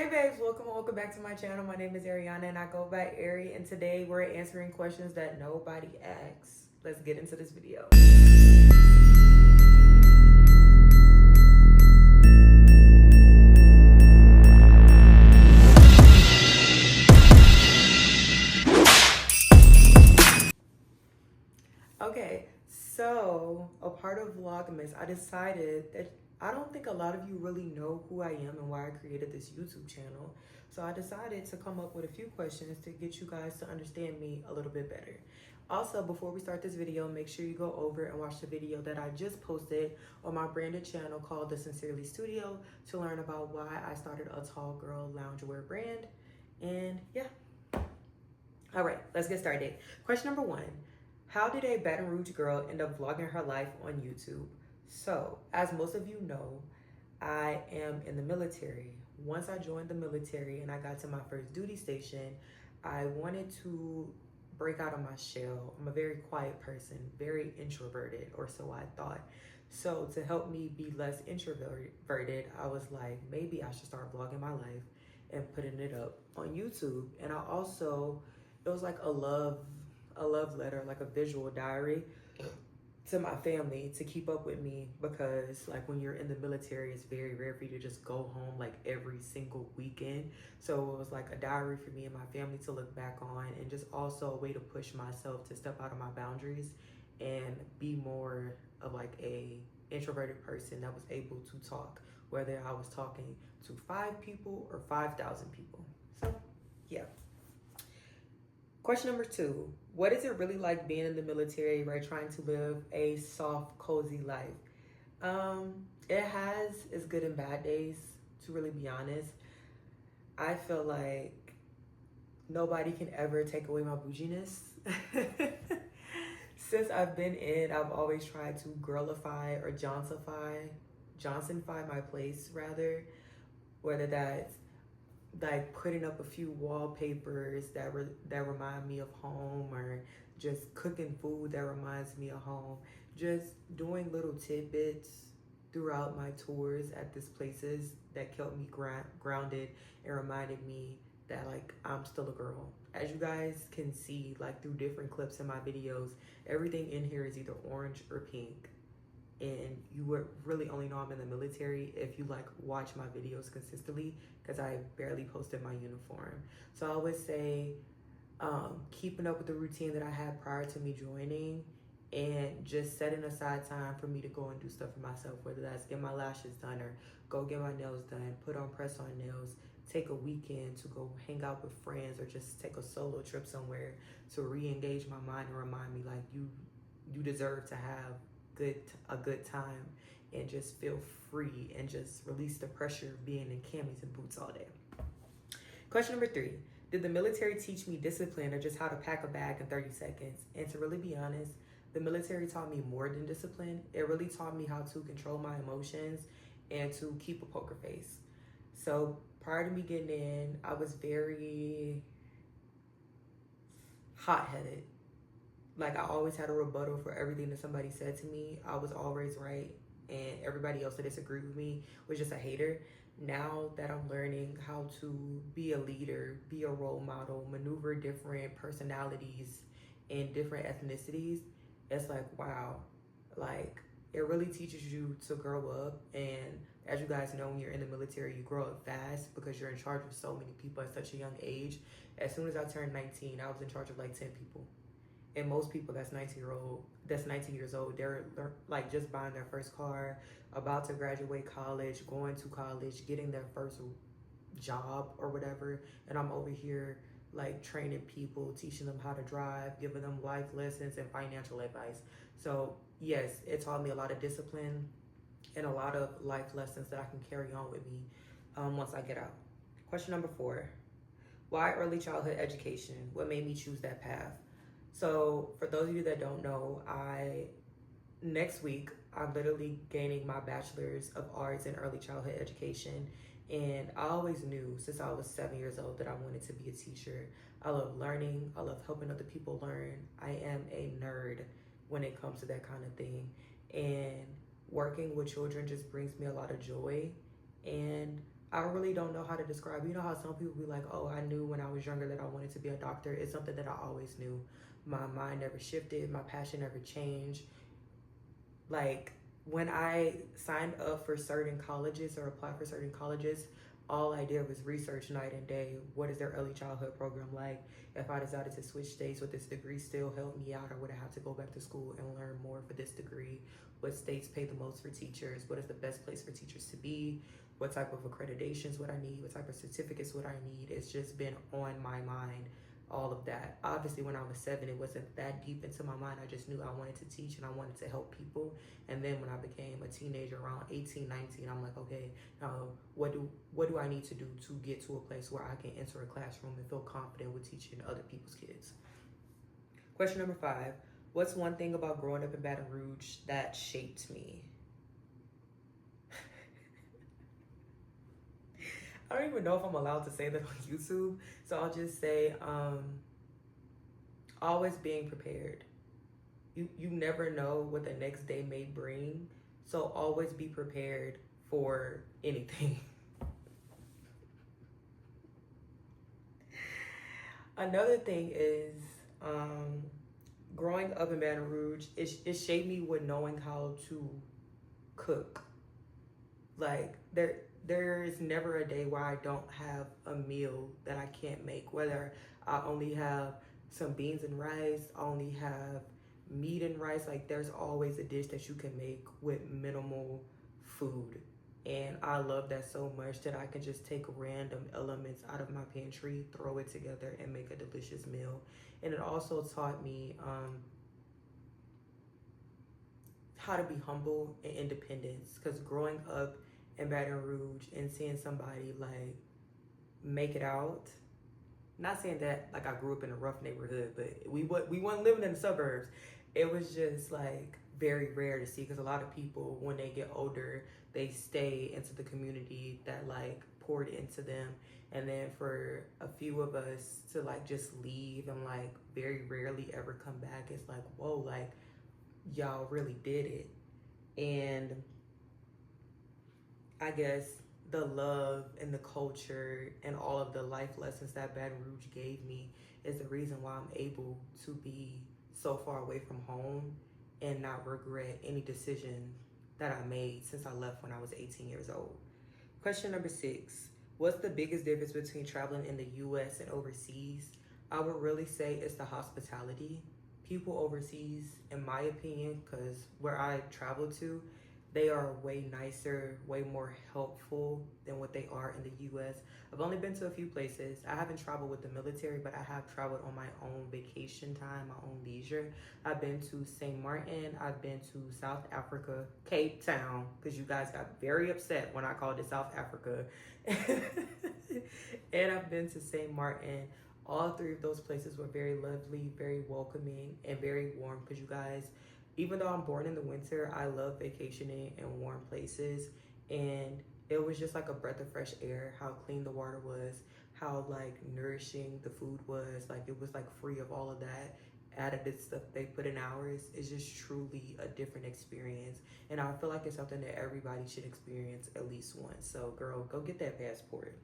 Hey babes, welcome back to my channel. My name is Ariana and I go by Airi, and today we're answering questions that nobody asks. Let's get into this video. Okay, so a part of VLOGMAS, I decided that I don't think a lot of you really know who I am and why I created this YouTube channel. So I decided to come up with a few questions to get you guys to understand me a little bit better. Also, before we start this video, make sure you go over and watch the video that I just posted on my branded channel called The Sincerely Studio to learn about why I started a tall girl loungewear brand. And yeah. All right, let's get started. Question number 1. How did a Baton Rouge girl end up vlogging her life on YouTube? So, as most of you know, I am in the military. Once I joined the military and I got to my first duty station, I wanted to break out of my shell. I'm a very quiet person, very introverted, or so I thought. So to help me be less introverted, I was like, maybe I should start vlogging my life and putting it up on YouTube. And I also, it was like a love letter, like a visual diary to my family to keep up with me, because like when you're in the military, it's very rare for you to just go home like every single weekend. So it was like a diary for me and my family to look back on, and just also a way to push myself to step out of my boundaries and be more of like a introverted person that was able to talk, whether I was talking to 5 people or 5,000 people. So yeah. Question number 2, what is it really like being in the military, right? Trying to live a soft, cozy life. It has its good and bad days, to really be honest. I feel like nobody can ever take away my bouginess. Since I've been in, I've always tried to girlify or Johnsonify my place rather, whether that's like putting up a few wallpapers that remind me of home, or just cooking food that reminds me of home, just doing little tidbits throughout my tours at these places that kept me grounded and reminded me that like I'm still a girl. As you guys can see, like through different clips in my videos, everything in here is either orange or pink. And you would really only know I'm in the military if you like watch my videos consistently, because I barely posted my uniform. So I would say keeping up with the routine that I had prior to me joining, and just setting aside time for me to go and do stuff for myself, whether that's get my lashes done or go get my nails done, put on press-on nails, take a weekend to go hang out with friends, or just take a solo trip somewhere to re-engage my mind and remind me like you deserve to have a good time and just feel free and just release the pressure of being in camis and boots all day. Question number 3, did the military teach me discipline or just how to pack a bag in 30 seconds? And to really be honest, the military taught me more than discipline. It really taught me how to control my emotions and to keep a poker face. So prior to me getting in, I was very hot-headed. Like I always had a rebuttal for everything that somebody said to me. I was always right, and everybody else that disagreed with me was just a hater. Now that I'm learning how to be a leader, be a role model, maneuver different personalities and different ethnicities, it's like, wow, like it really teaches you to grow up. And as you guys know, when you're in the military, you grow up fast because you're in charge of so many people at such a young age. As soon as I turned 19, I was in charge of like 10 people. And most people that's 19 years old, they're like just buying their first car, about to graduate college, going to college, getting their first job or whatever. And I'm over here like training people, teaching them how to drive, giving them life lessons and financial advice. So yes, it taught me a lot of discipline and a lot of life lessons that I can carry on with me once I get out. Question number 4, why early childhood education? What made me choose that path? So for those of you that don't know, next week, I'm literally gaining my bachelor's of arts in early childhood education. And I always knew since I was 7 years old that I wanted to be a teacher. I love learning. I love helping other people learn. I am a nerd when it comes to that kind of thing. And working with children just brings me a lot of joy. And I really don't know how to describe. You know how some people be like, oh, I knew when I was younger that I wanted to be a doctor. It's something that I always knew. My mind never shifted. My passion never changed. Like, when I signed up for certain colleges or applied for certain colleges, all I did was research night and day. What is their early childhood program like? If I decided to switch states, would this degree still help me out, or would I have to go back to school and learn more for this degree? What states pay the most for teachers? What is the best place for teachers to be? What type of accreditations would I need? What type of certificates would I need? It's just been on my mind, all of that. Obviously, when I was 7, it wasn't that deep into my mind. I just knew I wanted to teach and I wanted to help people. And then when I became a teenager around 18, 19, I'm like, okay, now what do I need to do to get to a place where I can enter a classroom and feel confident with teaching other people's kids? Question number 5. What's one thing about growing up in Baton Rouge that shaped me? I don't even know if I'm allowed to say that on YouTube, so I'll just say always being prepared. You never know what the next day may bring, so always be prepared for anything. Another thing is growing up in Baton Rouge, it shaped me with knowing how to cook. Like, there is never a day where I don't have a meal that I can't make, whether I only have some beans and rice, I only have meat and rice. Like, there's always a dish that you can make with minimal food. And I love that so much that I can just take random elements out of my pantry, throw it together, and make a delicious meal. And it also taught me how to be humble and independence, because growing up in Baton Rouge and seeing somebody like make it out, not saying that like I grew up in a rough neighborhood, but we weren't living in the suburbs. It was just like very rare to see, because a lot of people, when they get older, they stay into the community that like poured into them. And then for a few of us to like just leave and like very rarely ever come back, it's like, whoa, like y'all really did it. And I guess the love and the culture and all of the life lessons that Baton Rouge gave me is the reason why I'm able to be so far away from home and not regret any decision that I made since I left when I was 18 years old. Question number 6. What's the biggest difference between traveling in the US and overseas? I would really say it's the hospitality. People overseas, in my opinion, because where I traveled to, they are way nicer, way more helpful than what they are in the US. I've only been to a few places. I haven't traveled with the military, but I have traveled on my own vacation time, my own leisure. I've been to St. Martin. I've been to South Africa, Cape Town, because you guys got very upset when I called it South Africa. And I've been to St. Martin. All 3 of those places were very lovely, very welcoming, and very warm, because you guys, even though I'm born in the winter, I love vacationing in warm places. And it was just like a breath of fresh air, how clean the water was, how like nourishing the food was. Like, it was like free of all of that added stuff they put in ours. It's just truly a different experience. And I feel like it's something that everybody should experience at least once. So girl, go get that passport.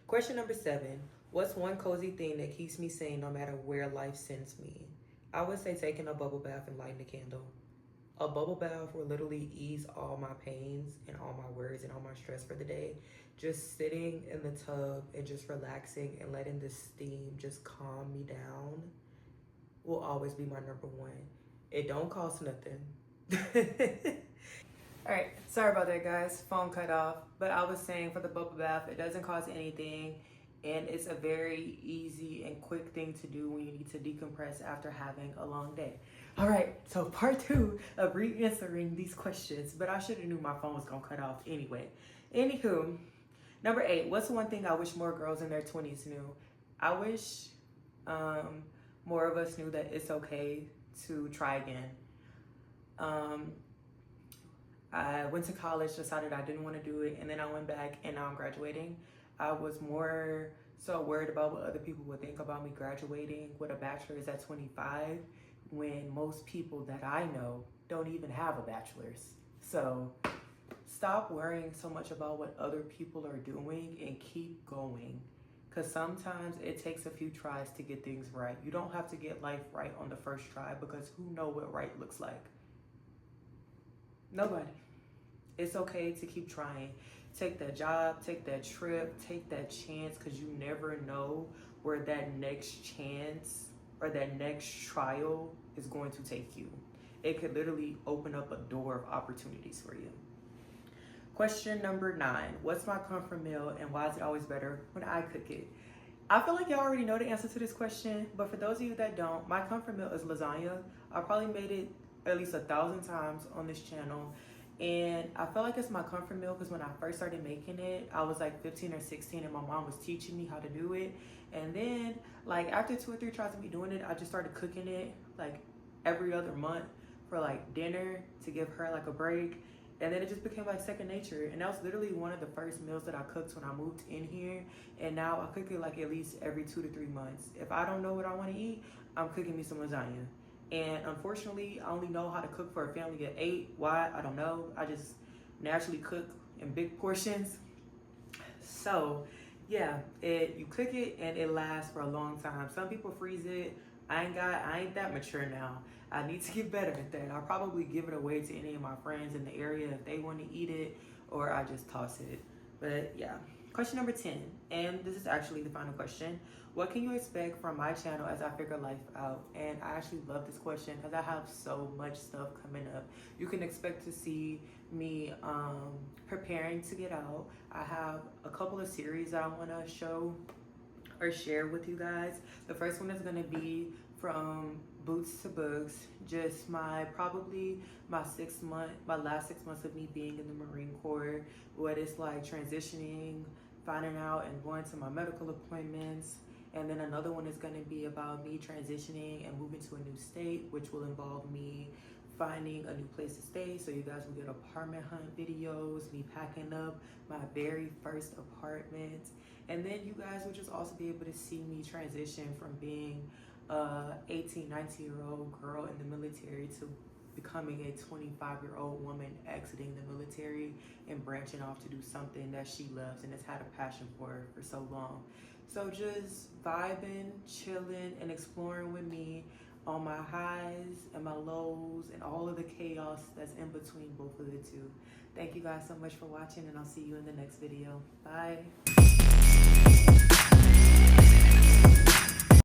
Question number 7. What's one cozy thing that keeps me sane no matter where life sends me? I would say taking a bubble bath and lighting a candle. A bubble bath will literally ease all my pains and all my worries and all my stress for the day. Just sitting in the tub and just relaxing and letting the steam just calm me down will always be my number 1. It don't cost nothing. All right, sorry about that, guys. Phone cut off. But I was saying, for the bubble bath, it doesn't cost anything. And it's a very easy and quick thing to do when you need to decompress after having a long day. All right, so part 2 of re-answering these questions, but I should have knew my phone was gonna cut off anyway. Anywho, number 8, what's one thing I wish more girls in their 20s knew? I wish more of us knew that it's okay to try again. I went to college, decided I didn't want to do it, and then I went back, and now I'm graduating. I was more so worried about what other people would think about me graduating with a bachelor's at 25, when most people that I know don't even have a bachelor's. So stop worrying so much about what other people are doing and keep going. Because sometimes it takes a few tries to get things right. You don't have to get life right on the first try, because who knows what right looks like? Nobody. It's okay to keep trying. Take that job, take that trip, take that chance, because you never know where that next chance or that next trial is going to take you. It could literally open up a door of opportunities for you. Question number 9. What's my comfort meal and why is it always better when I cook it? I feel like y'all already know the answer to this question, but for those of you that don't, my comfort meal is lasagna. I probably made it at least 1,000 times on this channel. And I feel like it's my comfort meal because when I first started making it, I was like 15 or 16 and my mom was teaching me how to do it. And then like after 2 or 3 tries of me doing it, I just started cooking it like every other month for like dinner to give her like a break. And then it just became like second nature. And that was literally one of the first meals that I cooked when I moved in here. And now I cook it like at least every 2 to 3 months. If I don't know what I want to eat, I'm cooking me some lasagna. And unfortunately, I only know how to cook for a family of 8. Why? I don't know. I just naturally cook in big portions. So yeah, you cook it and it lasts for a long time. Some people freeze it. I ain't that mature now. I need to get better at that. I'll probably give it away to any of my friends in the area if they want to eat it, or I just toss it. But yeah. Question number 10, and this is actually the final question. What can you expect from my channel as I figure life out? And I actually love this question because I have so much stuff coming up. You can expect to see me preparing to get out. I have a couple of series I want to show or share with you guys. The first one is going to be from boots to books, just probably my last 6 months of me being in the Marine Corps, what it's like transitioning, finding out and going to my medical appointments. And then another one is going to be about me transitioning and moving to a new state, which will involve me finding a new place to stay. So you guys will get apartment hunt videos, me packing up my very first apartment. And then you guys will just also be able to see me transition from being a 18, 19-year-old girl in the military to becoming a 25-year-old woman exiting the military and branching off to do something that she loves and has had a passion for so long. So just vibing, chilling, and exploring with me on my highs and my lows and all of the chaos that's in between both of the two. Thank you guys so much for watching, and I'll see you in the next video. Bye.